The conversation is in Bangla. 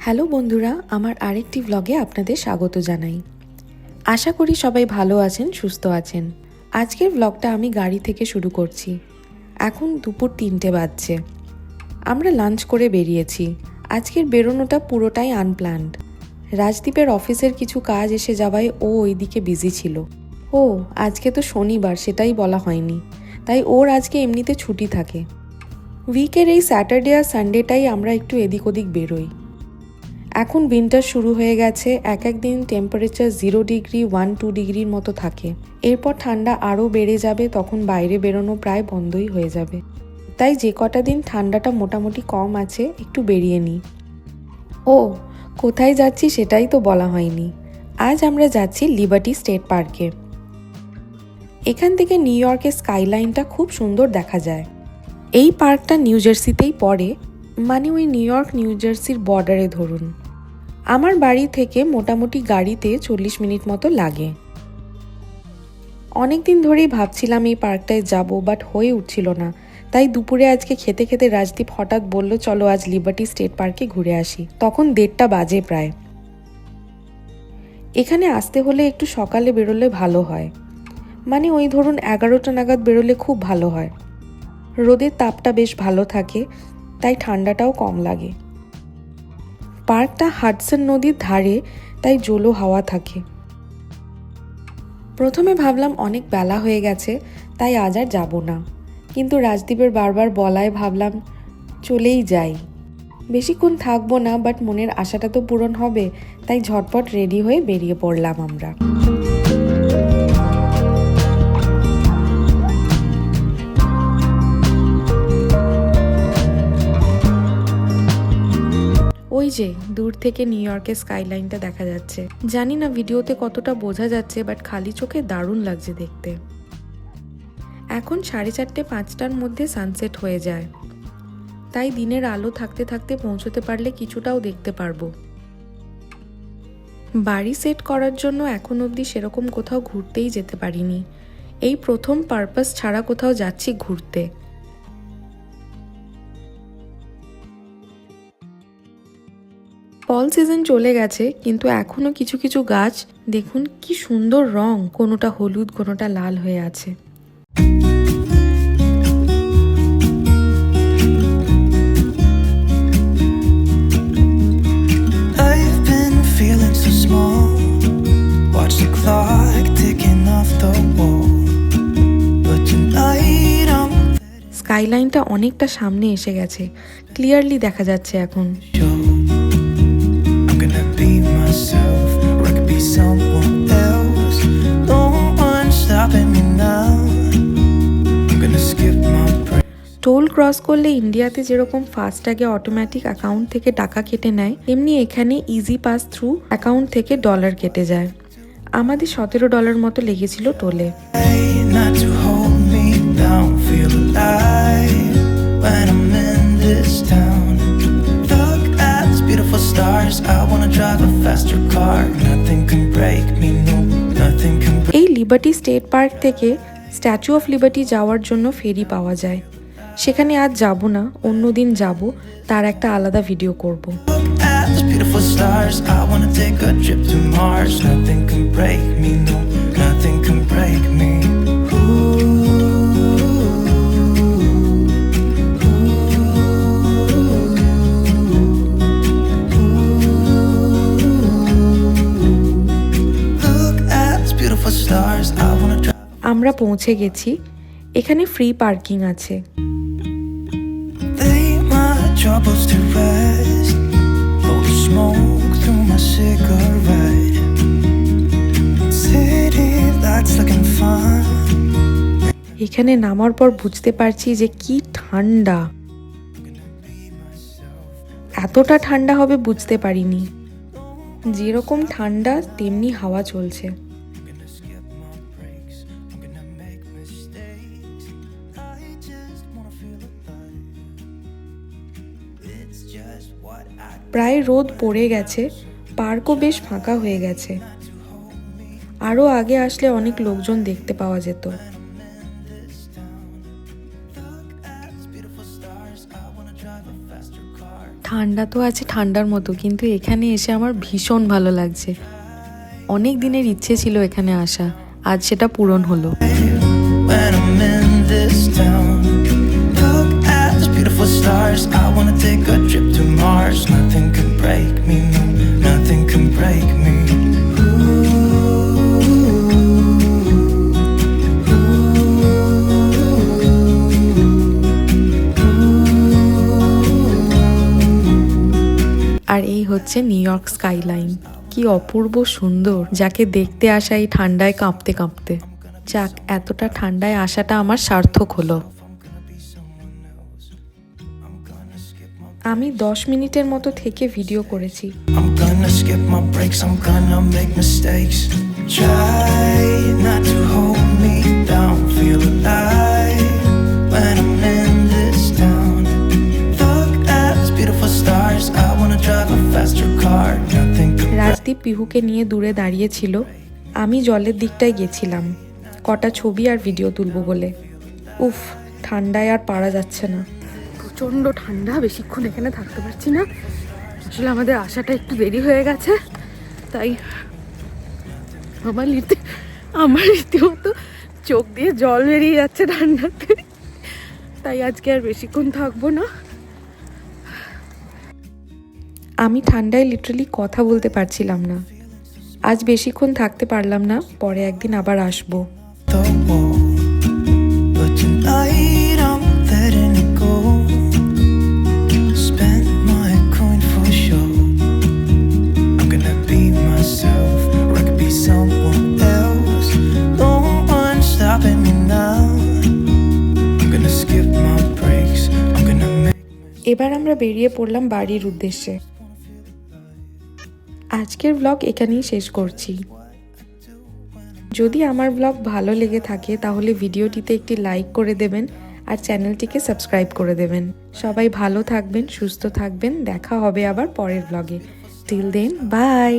হ্যালো বন্ধুরা, আমার আরেকটি ব্লগে আপনাদের স্বাগত জানাই। আশা করি সবাই ভালো আছেন, সুস্থ আছেন। আজকের ব্লগটা আমি গাড়ি থেকে শুরু করছি। এখন দুপুর 3টে বাজছে। আমরা লাঞ্চ করে বেরিয়েছি। আজকের বেরোনোটা পুরোটাই আনপ্ল্যান্ড। রাজদীপের অফিসের কিছু কাজ এসে যাওয়ায় ও ওইদিকে বিজি ছিল। ও আজকে তো শনিবার, সেটাই বলা হয়নি, তাই ওর আজকে এমনিতে ছুটি থাকে। উইকের এই স্যাটারডে আর সানডেটাই আমরা একটু এদিক ওদিক বেরোই। এখন উইন্টার শুরু হয়ে গেছে। এক দিন টেম্পারেচার 0 ডিগ্রি 1-2 ডিগ্রির মতো থাকে। এরপর ঠান্ডা আরও বেড়ে যাবে, তখন বাইরে বেরোনো প্রায় বন্ধই হয়ে যাবে। তাই যে কটা দিন ঠান্ডাটা মোটামুটি কম আছে, একটু বেরিয়ে নিই। ও কোথায় যাচ্ছি সেটাই তো বলা হয়নি। আজ আমরা যাচ্ছি লিবার্টি স্টেট পার্কে। এখান থেকে নিউ ইয়র্কের স্কাইলাইনটা খুব সুন্দর দেখা যায়। এই পার্কটা নিউ জার্সিতেই পড়ে, মানে ওই নিউ ইয়র্ক নিউ জার্সির বর্ডারে ধরুন। আমার বাড়ি থেকে মোটামুটি গাড়িতে 40 মিনিট মতো লাগে। অনেকদিন ধরেই ভাবছিলাম এই পার্কটায় যাব, বাট হয়ে উঠছিল না। তাই দুপুরে আজকে খেতে খেতে রাজদীপ হঠাৎ বলল, চলো আজ লিবার্টি স্টেট পার্কে ঘুরে আসি। তখন 1:30টা বাজে প্রায়। এখানে আসতে হলে একটু সকালে বেরোলে ভালো হয়, মানে ওই ধরুন 11টা নাগাদ বেরোলে খুব ভালো হয়। রোদের তাপটা বেশ ভালো থাকে, তাই ঠান্ডাটাও কম লাগে। পার্কটা হাডসন নদীর ধারে, তাই জোলো হাওয়া থাকে। প্রথমে ভাবলাম অনেক বেলা হয়ে গেছে, তাই আজ আর যাব না, কিন্তু রাজদীপের বারবার বলায় ভাবলাম চলেই যাই। বেশিক্ষণ থাকবো না, বাট মনের আশাটা তো পূরণ হবে, তাই ঝটপট রেডি হয়ে বেরিয়ে পড়লাম আমরা। ওই যে দূর থেকে নিউ ইয়র্কের স্কাইলাইনটা দেখা যাচ্ছে। জানি না ভিডিওতে কতটা বোঝা যাচ্ছে, বাট খালি চোখে দারুণ লাগছে দেখতে। এখন 4:30-5টার মধ্যে সানসেট হয়ে যায়, তাই দিনের আলো থাকতে থাকতে পৌঁছতে পারলে কিছুটাও দেখতে পারবো। বাড়ি সেট করার জন্য এখন অবধি সেরকম কোথাও ঘুরতেই যেতে পারিনি। এই প্রথম পারপাস ছাড়া কোথাও যাচ্ছি ঘুরতে। ফল সিজন চলে গেছে, কিন্তু এখনো কিছু কিছু গাছ দেখুন কি সুন্দর রং, কোনোটা হলুদ কোনোটা লাল হয়ে আছে। স্কাইলাইনটা অনেকটা সামনে এসে গেছে, ক্লিয়ারলি দেখা যাচ্ছে এখন। টোল ক্রস করলে ইন্ডিয়াতে যেরকম ফাস্ট্যাগে অটোমেটিক অ্যাকাউন্ট থেকে টাকা কেটে নেয়, এমনি এখানে ইজি পাস থ্রু অ্যাকাউন্ট থেকে ডলার কেটে যায়। আমাদের $17 মতো লেগেছিল টোলে। এই লিবার্টি স্টেট পার্ক থেকে স্ট্যাচু অফ লিবার্টি যাওয়ার জন্য ফেরি পাওয়া যায়। সেখানে আজ যাব না, অন্যদিন যাব, তার একটা আলাদা ভিডিও করব। আমরা পৌঁছে গেছি। এখানে ফ্রি পার্কিং আছে। এখানে নামার পর বুঝতে পারছি যে কি ঠান্ডা। এতটা ঠান্ডা হবে বুঝতে পারিনি। যেরকম ঠান্ডা তেমনি হাওয়া চলছে। প্রায় রোদ পড়ে গেছে, পার্কও বেশ ফাঁকা হয়ে গেছে। আরও আগে আসলে অনেক লোকজন দেখতে পাওয়া যেত। ঠান্ডা তো আছে ঠান্ডার মতো, কিন্তু এখানে এসে আমার ভীষণ ভালো লাগছে। অনেক দিনের ইচ্ছে ছিল এখানে আসা, আজ সেটা পূরণ হলো। When I'm in this town, look at those beautiful stars. I wanna take a trip to Mars. Nothing can break me, no, nothing can break me. আর এই হচ্ছে নিউ ইয়র্ক স্কাইলাইন, কি অপূর্ব সুন্দর, যাকে দেখতে আসা এই ঠান্ডায় কাঁপতে কাঁপতে। যাক, এতটা ঠান্ডায় আসাটা আমার সার্থক হলো। আমি 10 মিনিটের মতো থেকে ভিডিও করেছি। I'm gonna skip my breaks, I'm gonna make mistakes. Try not to hold me down, feel alive when I'm in this town. Look at those beautiful stars, I wanna drive a faster car. Nothing can Rajdeep পিহুকে নিয়ে দূরে দাঁড়িয়েছিল, আমি জলের দিকটায় গেছিলাম কটা ছবি আর ভিডিও তুলবো বলে। উফ, ঠান্ডায় আর পারা যাচ্ছে না, প্রচণ্ড ঠান্ডা, বেশিক্ষণ এখানে থাকতে পারছি না। আসলে আমাদের আসাটা একটু দেরি হয়ে গেছে, তাই আমার রীতিমতো চোখ দিয়ে জল বেরিয়ে যাচ্ছে ঠান্ডাতে, তাই আজকে আর বেশিক্ষণ থাকবো না। আমি ঠান্ডায় লিটারালি কথা বলতে পারছিলাম না। আজ বেশিক্ষণ থাকতে পারলাম না, পরে একদিন আবার আসবো। the wall, but tonight I'm letting it go. Spend my coin for sure. I'm gonna be myself, or I could be someone else. No one's stopping me now. I'm gonna skip my breaks. I'm gonna make. এবার আমরা বেরিয়ে পড়লাম বাড়ির উদ্দেশ্যে। আজকের ব্লগ এখানেই শেষ করছি। যদি আমার ব্লগ ভালো লেগে থাকে তাহলে ভিডিওটিতে একটি লাইক করে দেবেন আর চ্যানেলটিকে সাবস্ক্রাইব করে দেবেন। সবাই ভালো থাকবেন, সুস্থ থাকবেন, দেখা হবে আবার পরের ব্লগে। Till then, by.